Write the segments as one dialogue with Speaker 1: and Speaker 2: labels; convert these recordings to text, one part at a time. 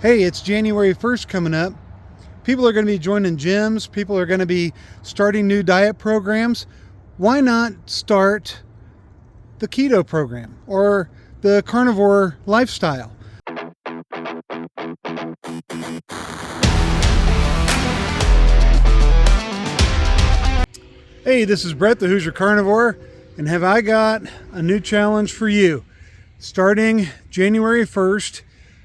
Speaker 1: Hey, it's January 1st coming up. People are going to be joining gyms. People are going to be starting new diet programs. Why not start the keto program or the carnivore lifestyle? Hey, this is Brett, the Hoosier Carnivore, and have I got a new challenge for you. Starting January 1st,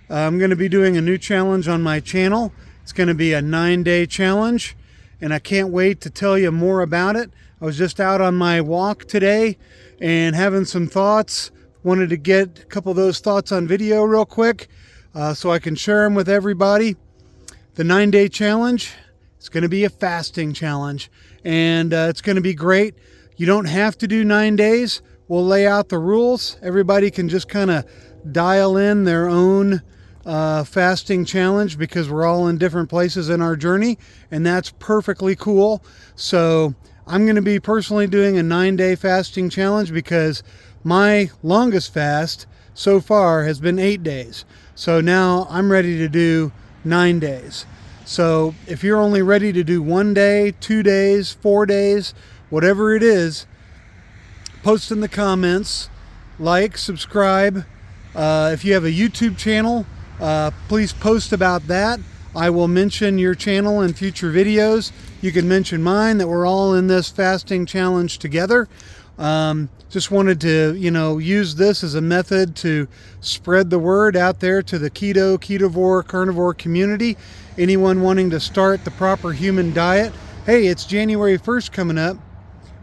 Speaker 1: I'm going to be doing a new challenge on my channel. It's going to be a 9-day challenge, and I can't wait to tell you more about it. I was just out on my walk today and having some thoughts. Wanted to get a couple of those thoughts on video real quick so I can share them with everybody. The 9-day challenge, it's going to be a fasting challenge, and it's going to be great. You don't have to do 9 days. We'll lay out the rules. Everybody can just kind of dial in their own fasting challenge because we're all in different places in our journey, and that's perfectly cool. So I'm going to be personally doing a 9-day fasting challenge because my longest fast so far has been 8 days. So now I'm ready to do 9 days. So if you're only ready to do 1 day, 2 days, 4 days, whatever it is, post in the comments, like, subscribe. If you have a YouTube channel, please post about that. I will mention your channel in future videos. You can mention mine, that we're all in this fasting challenge together. Just wanted to, use this as a method to spread the word out there to the keto, ketovore, carnivore community. Anyone wanting to start the proper human diet. Hey, it's January 1st coming up.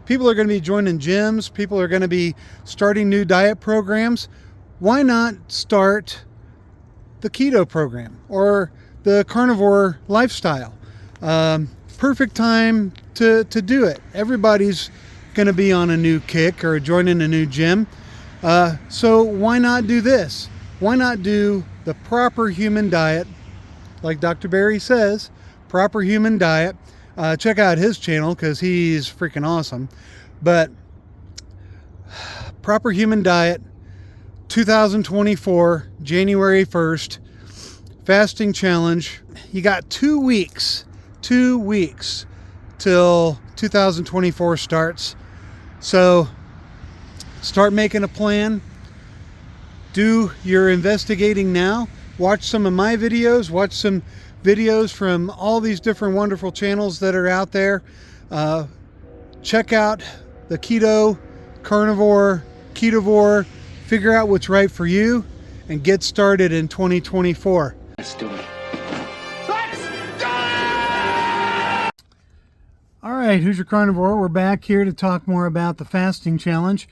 Speaker 1: People are going to be joining gyms. People are going to be starting new diet programs. Why not start the keto program or the carnivore lifestyle? Perfect time to do it. Everybody's going to be on a new kick or joining a new gym. So why not do this? Why not do the proper human diet? Like Dr. Barry says, proper human diet. Check out his channel because he's freaking awesome. But proper human diet, 2024, January 1st, fasting challenge. You got 2 weeks till 2024 starts. So start making a plan. Do your investigating now. Watch some of my videos. Watch some videos from all these different wonderful channels that are out there. Check out the keto, carnivore, ketovore. Figure out what's right for you and get started in 2024.
Speaker 2: Let's do it.
Speaker 1: All right, Hoosier Carnivore, we're back here to talk more about the fasting challenge.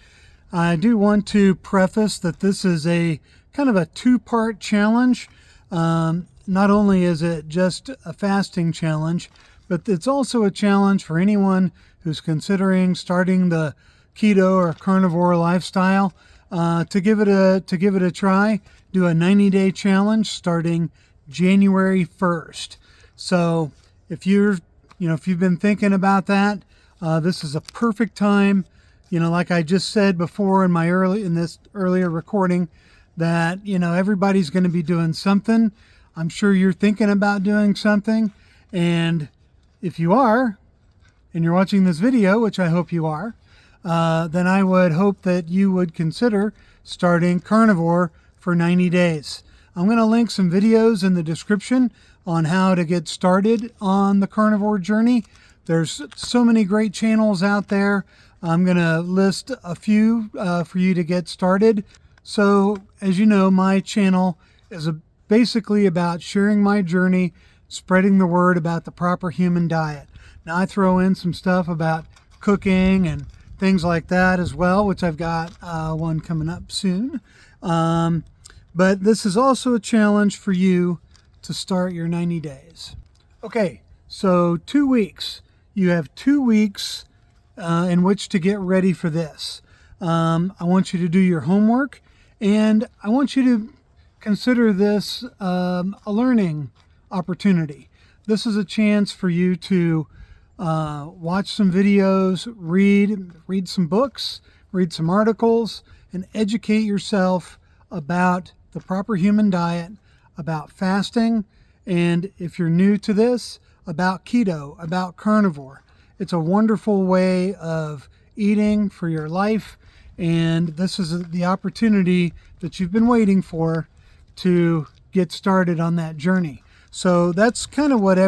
Speaker 1: I do want to preface that this is a kind of a 2-part challenge. Not only is it just a fasting challenge, but it's also a challenge for anyone who's considering starting the keto or carnivore lifestyle. To give it a try, do a 90-day challenge starting January 1st. So if you've been thinking about that, this is a perfect time. Like I just said before in this earlier recording, that everybody's going to be doing something. I'm sure you're thinking about doing something, and if you are, and you're watching this video, which I hope you are, then I would hope that you would consider starting carnivore for 90 days. I'm going to link some videos in the description on how to get started on the carnivore journey. There's so many great channels out there. I'm going to list a few for you to get started. So, as you know, my channel is basically about sharing my journey, spreading the word about the proper human diet. Now, I throw in some stuff about cooking and things like that as well, which I've got one coming up soon. But this is also a challenge for you to start your 90 days. Okay, so 2 weeks. You have 2 weeks in which to get ready for this. I want you to do your homework, and I want you to consider this a learning opportunity. This is a chance for you to watch some videos, read some books, read some articles, and educate yourself about the proper human diet. about fasting, and if you're new to this, about keto, about carnivore. It's a wonderful way of eating for your life, and this is the opportunity that you've been waiting for to get started on that journey. So that's kind of what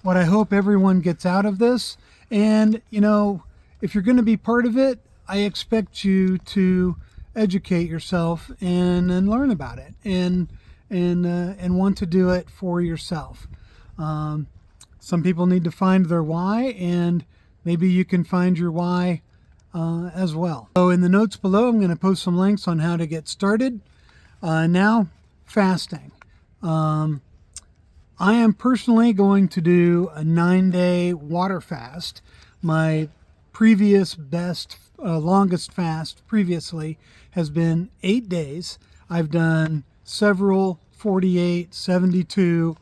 Speaker 1: what I hope everyone gets out of this. And if you're going to be part of it, I expect you to educate yourself and learn about it and want to do it for yourself. Some people need to find their why, and maybe you can find your why as well. So in the notes below, I'm going to post some links on how to get started. Now, fasting. I am personally going to do a 9-day water fast. My previous longest fast previously has been 8 days. I've done several 48, 72.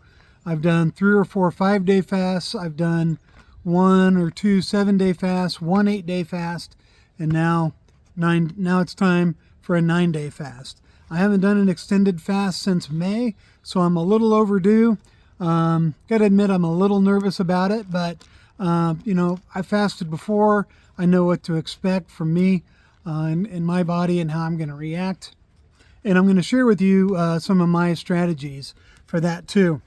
Speaker 1: I've done 3 or 4 5-day fasts. I've done 1 or 2 7-day fasts, 1 8-day fast, and now it's time for a 9-day fast. I haven't done an extended fast since May, so I'm a little overdue. Got to admit I'm a little nervous about it, but I fasted before. I know what to expect from me in my body and how I'm going to react. And I'm going to share with you some of my strategies for that too.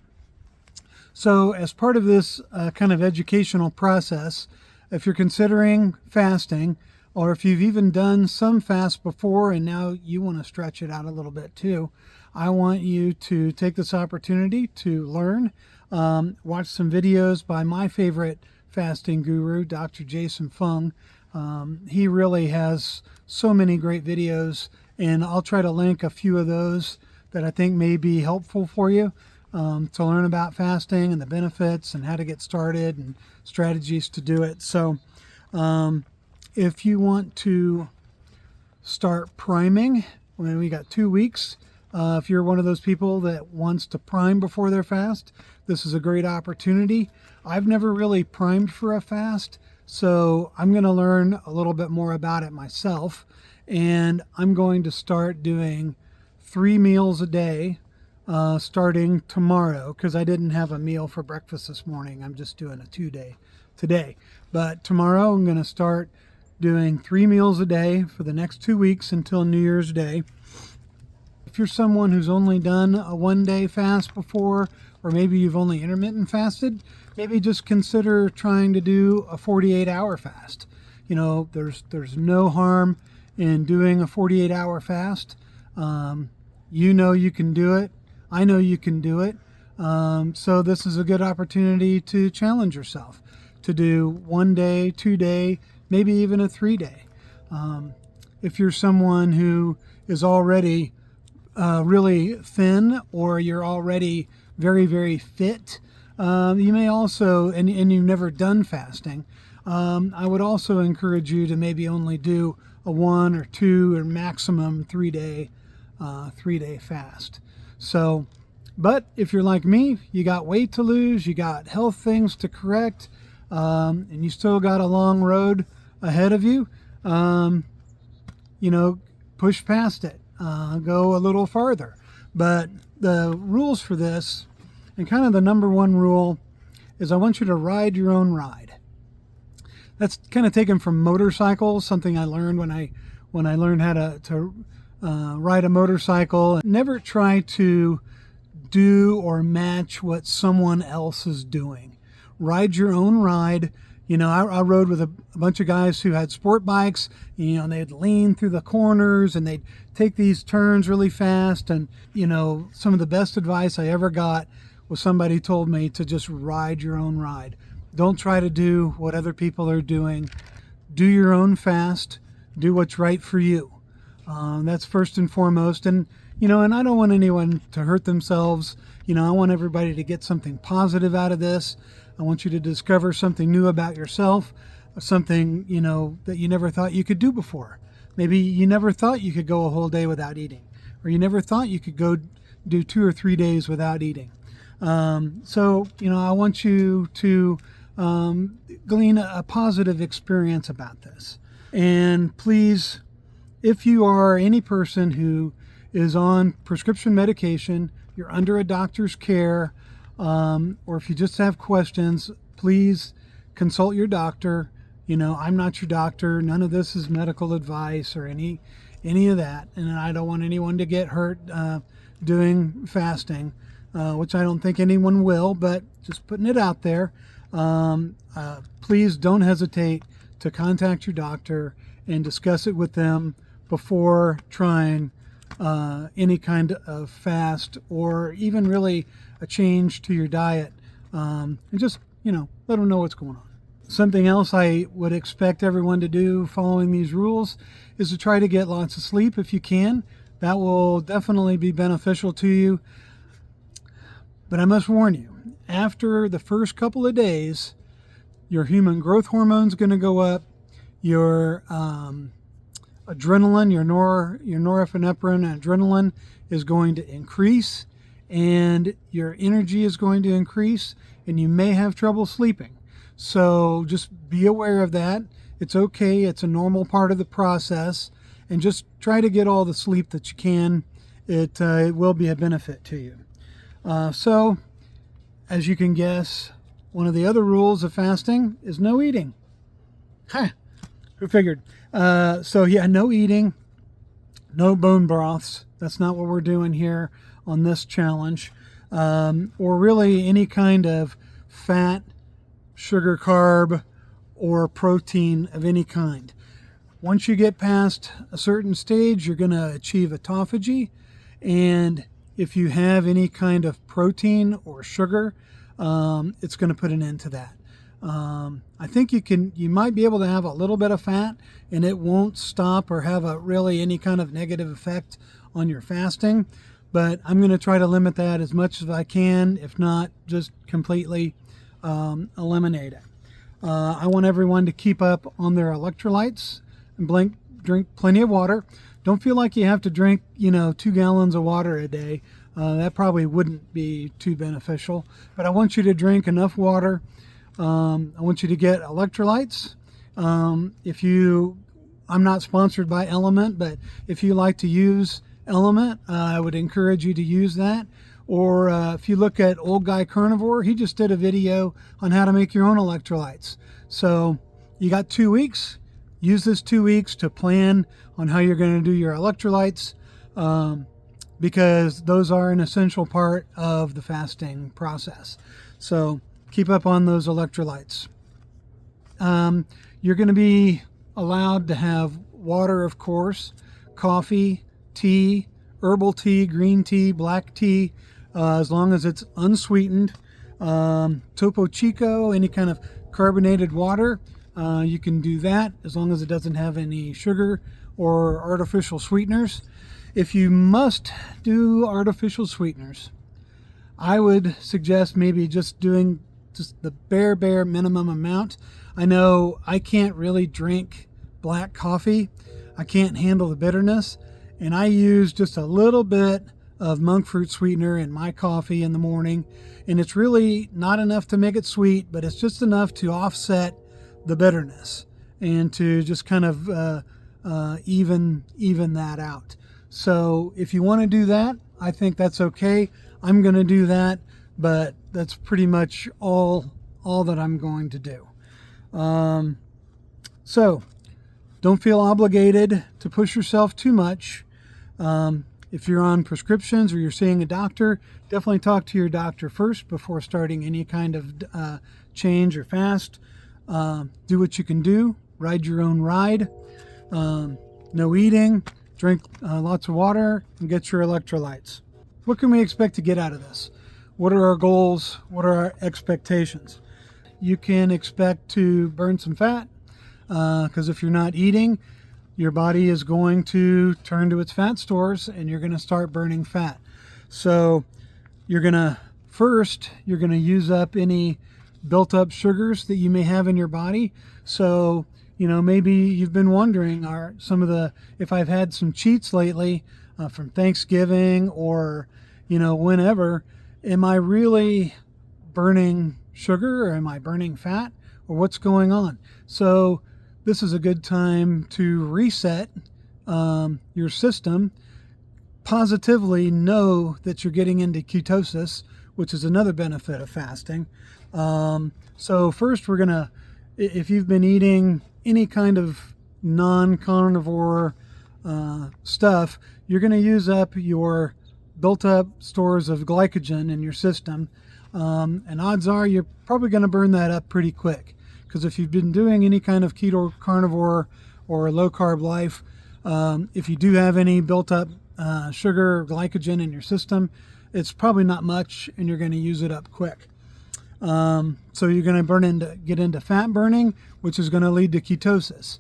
Speaker 1: So as part of this kind of educational process, if you're considering fasting, or if you've even done some fast before and now you want to stretch it out a little bit too, I want you to take this opportunity to learn, watch some videos by my favorite fasting guru, Dr. Jason Fung. He really has so many great videos, and I'll try to link a few of those that I think may be helpful for you to learn about fasting and the benefits and how to get started and strategies to do it. So if you want to start priming, we got 2 weeks. If you're one of those people that wants to prime before their fast, this is a great opportunity. I've never really primed for a fast, so I'm going to learn a little bit more about it myself, and I'm going to start doing 3 meals a day starting tomorrow, because I didn't have a meal for breakfast this morning. I'm just doing a 2-day today. But tomorrow I'm going to start doing 3 meals a day for the next 2 weeks until New Year's Day. If you're someone who's only done a 1-day fast before, or maybe you've only intermittent fasted, maybe just consider trying to do a 48-hour fast. There's no harm in doing a 48-hour fast. You can do it. I know you can do it. So this is a good opportunity to challenge yourself to do 1 day, 2-day, maybe even a 3-day. If you're someone who is already really thin, or you're already very, very fit, you may also, and you've never done fasting, I would also encourage you to maybe only do a 1 or 2 or maximum 3-day fast. So, but if you're like me, you got weight to lose, you got health things to correct, and you still got a long road ahead of you, push past it, go a little farther. But the rules for this, and kind of the number one rule, is I want you to ride your own ride. That's kind of taken from motorcycles, something I learned when I learned how to ride a motorcycle. Never try to do or match what someone else is doing. Ride your own ride. I rode with a bunch of guys who had sport bikes, and they'd lean through the corners and they'd take these turns really fast. And, some of the best advice I ever got was somebody told me to just ride your own ride. Don't try to do what other people are doing. Do your own fast. Do what's right for you. That's first and foremost. And I don't want anyone to hurt themselves. I want everybody to get something positive out of this. I want you to discover something new about yourself, something, that you never thought you could do before. Maybe you never thought you could go a whole day without eating, or you never thought you could go do 2 or 3 days without eating. So, I want you to glean a positive experience about this. And please, if you are any person who is on prescription medication, you're under a doctor's care, or if you just have questions, please consult your doctor. I'm not your doctor. None of this is medical advice or any of that. And I don't want anyone to get hurt doing fasting, which I don't think anyone will, but just putting it out there. Please don't hesitate to contact your doctor and discuss it with them before trying any kind of fast or even really a change to your diet. And just, let them know what's going on. Something else I would expect everyone to do following these rules is to try to get lots of sleep if you can. That will definitely be beneficial to you. But I must warn you, after the first couple of days, your human growth hormone is going to go up, your adrenaline, your norepinephrine and adrenaline is going to increase, and your energy is going to increase, and you may have trouble sleeping. So just be aware of that. It's okay. It's a normal part of the process, and just try to get all the sleep that you can. It will be a benefit to you. So, as you can guess, one of the other rules of fasting is no eating. Who figured? So yeah, no eating, no bone broths. That's not what we're doing here on this challenge. Or really any kind of fat, sugar, carb, or protein of any kind. Once you get past a certain stage, you're going to achieve autophagy. And if you have any kind of protein or sugar, it's going to put an end to that. I think you might be able to have a little bit of fat and it won't stop or have any kind of negative effect on your fasting. But I'm going to try to limit that as much as I can, if not just completely eliminate it. I want everyone to keep up on their electrolytes and drink plenty of water. Don't feel like you have to drink, 2 gallons of water a day. That probably wouldn't be too beneficial. But I want you to drink enough water. I want you to get electrolytes. I'm not sponsored by Element, but if you like to use Element, I would encourage you to use that. Or if you look at Old Guy Carnivore, he just did a video on how to make your own electrolytes. So you got 2 weeks. Use this 2 weeks to plan on how you're going to do your electrolytes, because those are an essential part of the fasting process. So keep up on those electrolytes. You're going to be allowed to have water, of course, coffee, tea, herbal tea, green tea, black tea, as long as it's unsweetened. Topo Chico, any kind of carbonated water, you can do that as long as it doesn't have any sugar or artificial sweeteners. If you must do artificial sweeteners, I would suggest maybe just doing just the bare minimum amount. I know I can't really drink black coffee. I can't handle the bitterness, and I use just a little bit of monk fruit sweetener in my coffee in the morning, and it's really not enough to make it sweet, but it's just enough to offset the bitterness and to just kind of even that out. So if you want to do that, I think that's okay. I'm going to do that, but that's pretty much all that I'm going to do. So don't feel obligated to push yourself too much. If you're on prescriptions or you're seeing a doctor, definitely talk to your doctor first before starting any kind of change or fast. Do what you can do. Ride your own ride. No eating. Drink lots of water and get your electrolytes. What can we expect to get out of this? What are our goals? What are our expectations? You can expect to burn some fat, because if you're not eating, your body is going to turn to its fat stores and you're going to start burning fat. So you're going to use up any built up sugars that you may have in your body. So, maybe you've been wondering, if I've had some cheats lately from Thanksgiving or, whenever, am I really burning sugar or am I burning fat, or what's going on? So this is a good time to reset your system. positively know that you're getting into ketosis, which is another benefit of fasting. So first we're gonna, if you've been eating any kind of non-carnivore stuff, you're gonna use up your built up stores of glycogen in your system. And odds are you're probably gonna burn that up pretty quick. Because if you've been doing any kind of keto, carnivore, or low carb life, if you do have any built up sugar or glycogen in your system, it's probably not much and you're going to use it up quick. So you're going to get into fat burning, which is going to lead to ketosis.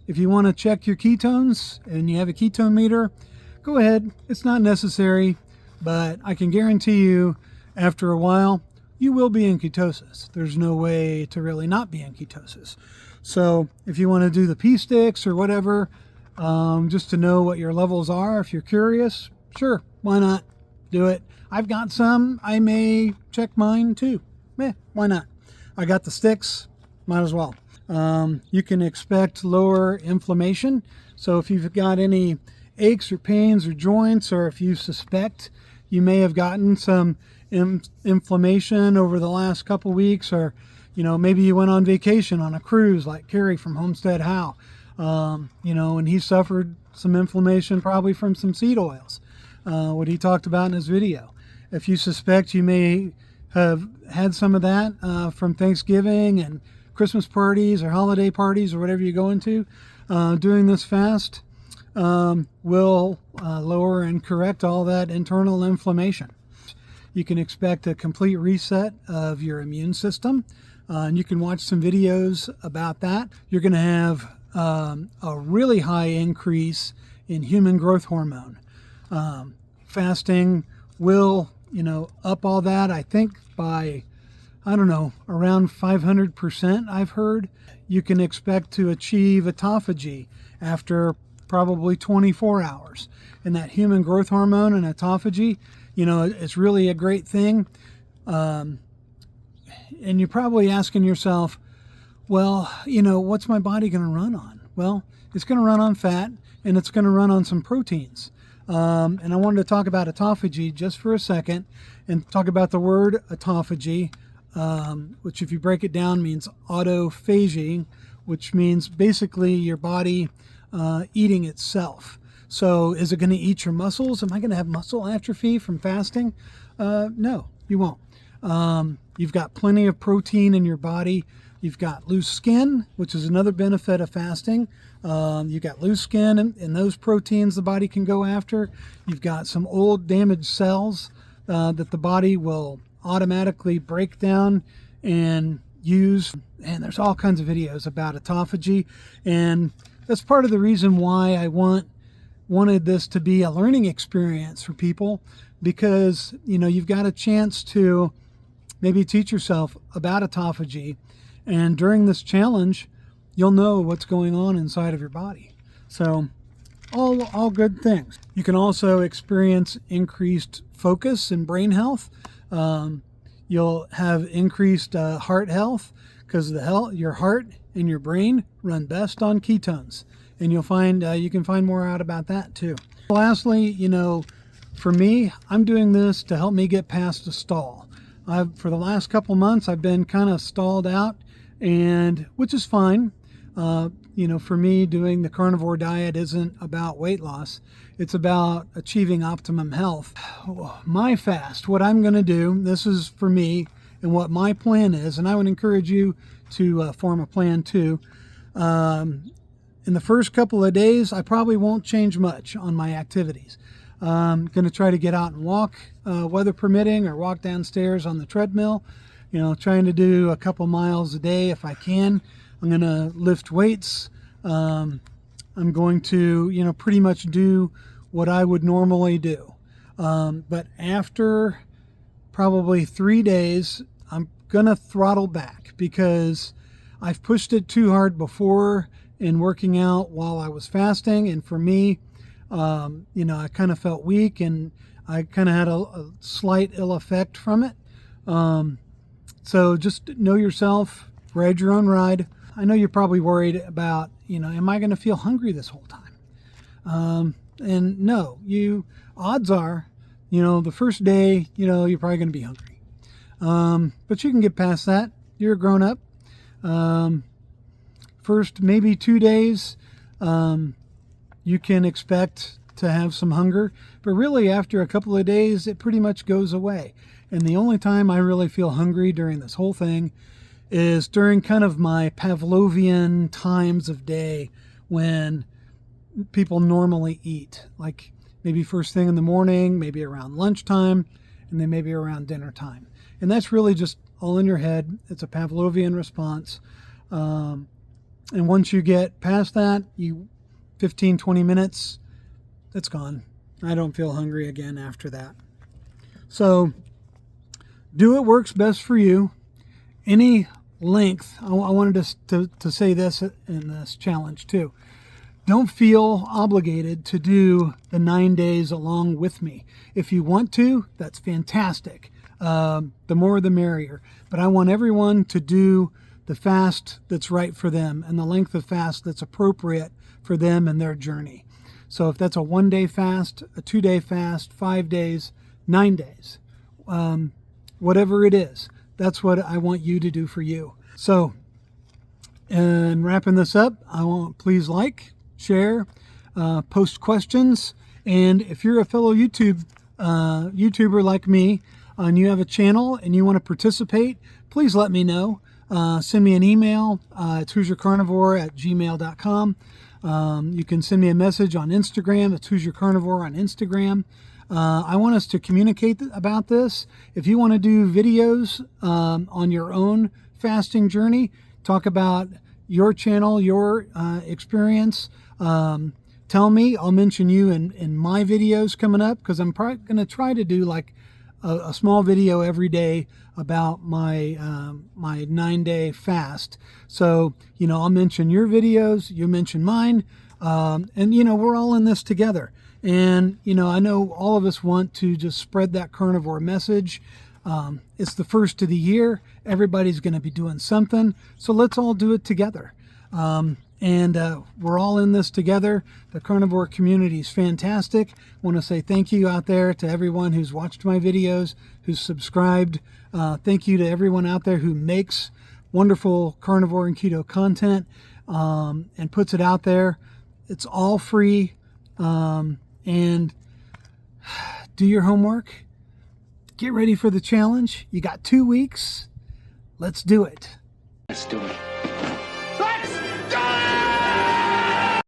Speaker 1: If you want to check your ketones and you have a ketone meter, go ahead. It's not necessary, but I can guarantee you after a while, you will be in ketosis. There's no way to really not be in ketosis. So if you want to do the pee sticks or whatever, just to know what your levels are, if you're curious, sure, why not? Do it. I've got some. I may check mine too. Why not? I got the sticks. Might as well. You can expect lower inflammation. So if you've got any aches or pains or joints, or if you suspect you may have gotten some inflammation over the last couple weeks, or maybe you went on vacation on a cruise like Kerry from Homestead How, and he suffered some inflammation probably from some seed oils, what he talked about in his video. If you suspect you may have had some of that from Thanksgiving and Christmas parties or holiday parties or whatever you go into, doing this fast will lower and correct all that internal inflammation. You can expect a complete reset of your immune system, and you can watch some videos about that. You're going to have a really high increase in human growth hormone. Fasting will, up all that, I think by, around 500%, I've heard. You can expect to achieve autophagy after probably 24 hours. And that human growth hormone and autophagy, it's really a great thing. And you're probably asking yourself, well, what's my body going to run on? Well, it's going to run on fat and it's going to run on some proteins. And I wanted to talk about autophagy just for a second and talk about the word autophagy, which if you break it down means autophagy, which means basically your body eating itself. So is it going to eat your muscles? Am I going to have muscle atrophy from fasting? No, you won't. You've got plenty of protein in your body. You've got loose skin, which is another benefit of fasting. You've got loose skin and those proteins the body can go after. You've got some old damaged cells that the body will automatically break down and use. And there's all kinds of videos about autophagy. And that's part of the reason why I wanted this to be a learning experience for people, because you've got a chance to maybe teach yourself about autophagy, and during this challenge you'll know what's going on inside of your body. So all good things. You can also experience increased focus and brain health. You'll have increased heart health, because your heart and your brain run best on ketones. And you'll find you can find more out about that too. Lastly, for me, I'm doing this to help me get past a stall. For the last couple months, I've been kind of stalled out, and which is fine. For me, doing the carnivore diet isn't about weight loss. It's about achieving optimum health. My fast, what I'm going to do, this is for me and what my plan is, and I would encourage you to form a plan too. In the first couple of days, I probably won't change much on my activities. I'm going to try to get out and walk, weather permitting, or walk downstairs on the treadmill, trying to do a couple miles a day if I can. I'm going to lift weights. I'm going to, pretty much do what I would normally do. But after probably 3 days, I'm going to throttle back, because I've pushed it too hard before in working out while I was fasting. And for me, I kind of felt weak, and I kind of had a slight ill effect from it. So just know yourself, ride your own ride. I know you're probably worried about, am I going to feel hungry this whole time? And no, odds are, the first day, you're probably going to be hungry. But you can get past that. You're a grown up. First maybe 2 days, you can expect to have some hunger, but really after a couple of days, it pretty much goes away. And the only time I really feel hungry during this whole thing is during kind of my Pavlovian times of day when people normally eat, like maybe first thing in the morning, maybe around lunchtime, and then maybe around dinner time. And that's really just all in your head. It's a Pavlovian response. And once you get past that, 15, 20 minutes, it's gone. I don't feel hungry again after that. So do what works best for you. Any length, I wanted to say this in this challenge too. Don't feel obligated to do the 9 days along with me. If you want to, that's fantastic. The more the merrier. But I want everyone to do the fast that's right for them and the length of fast that's appropriate for them and their journey. So if that's a 1 day fast, a 2 day fast, 5 days, 9 days, whatever it is, that's what I want you to do for you. So, in wrapping this up, please like, share, post questions, and if you're a fellow YouTuber like me, and you have a channel and you want to participate, please let me know. Send me an email. It's who'syourcarnivore@gmail.com. You can send me a message on Instagram. It's who'syourcarnivore on Instagram. I want us to communicate about this. If you want to do videos on your own fasting journey, talk about your channel, your experience, tell me. I'll mention you in my videos coming up, because I'm probably going to try to do like a small video every day about my 9 day fast. So, I'll mention your videos, you mention mine, and we're all in this together. And, I know all of us want to just spread that carnivore message. It's the first of the year. Everybody's going to be doing something. So let's all do it together. And we're all in this together. The carnivore community is fantastic. I want to say thank you out there to everyone who's watched my videos, who's subscribed. Thank you to everyone out there who makes wonderful carnivore and keto content and puts it out there. It's all free. And do your homework. Get ready for the challenge. You got 2 weeks. Let's do it.
Speaker 2: Let's do it.